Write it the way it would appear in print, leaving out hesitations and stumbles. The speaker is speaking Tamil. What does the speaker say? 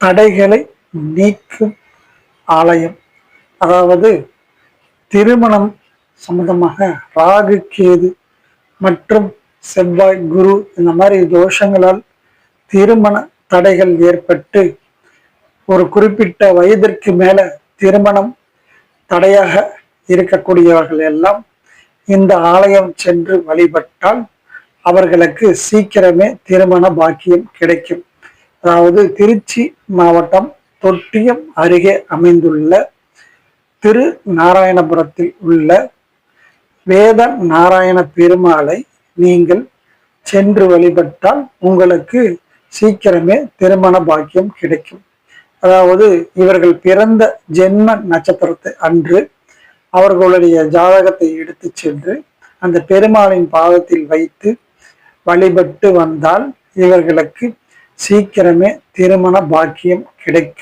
தடைகளை நீக்கும் ஆலயம். அதாவது திருமணம் சம்பந்தமாக ராகு கேது மற்றும் செவ்வாய் குரு இந்த மாதிரி தோஷங்களால் திருமண தடைகள் ஏற்பட்டு ஒரு குறிப்பிட்ட வயதிற்கு மேல திருமணம் தடையாக இருக்கக்கூடியவர்கள் எல்லாம் இந்த ஆலயம் சென்று வழிபட்டால் அவர்களுக்கு சீக்கிரமே திருமண பாக்கியம் கிடைக்கும். அதாவது திருச்சி மாவட்டம் தொட்டியம் அருகே அமைந்துள்ள திரு நாராயணபுரத்தில் உள்ள வேத நாராயண பெருமாளை நீங்கள் சென்று வழிபட்டால் உங்களுக்கு சீக்கிரமே திருமண பாக்கியம் கிடைக்கும். அதாவது இவர்கள் பிறந்த ஜென்ம நட்சத்திரத்தை அன்று அவர்களுடைய ஜாதகத்தை எடுத்து சென்று அந்த பெருமாளின் பாதத்தில் வைத்து வழிபட்டு வந்தால் இவர்களுக்கு சீக்கிரமே திருமண பாக்கியம் கிடைக்கும்.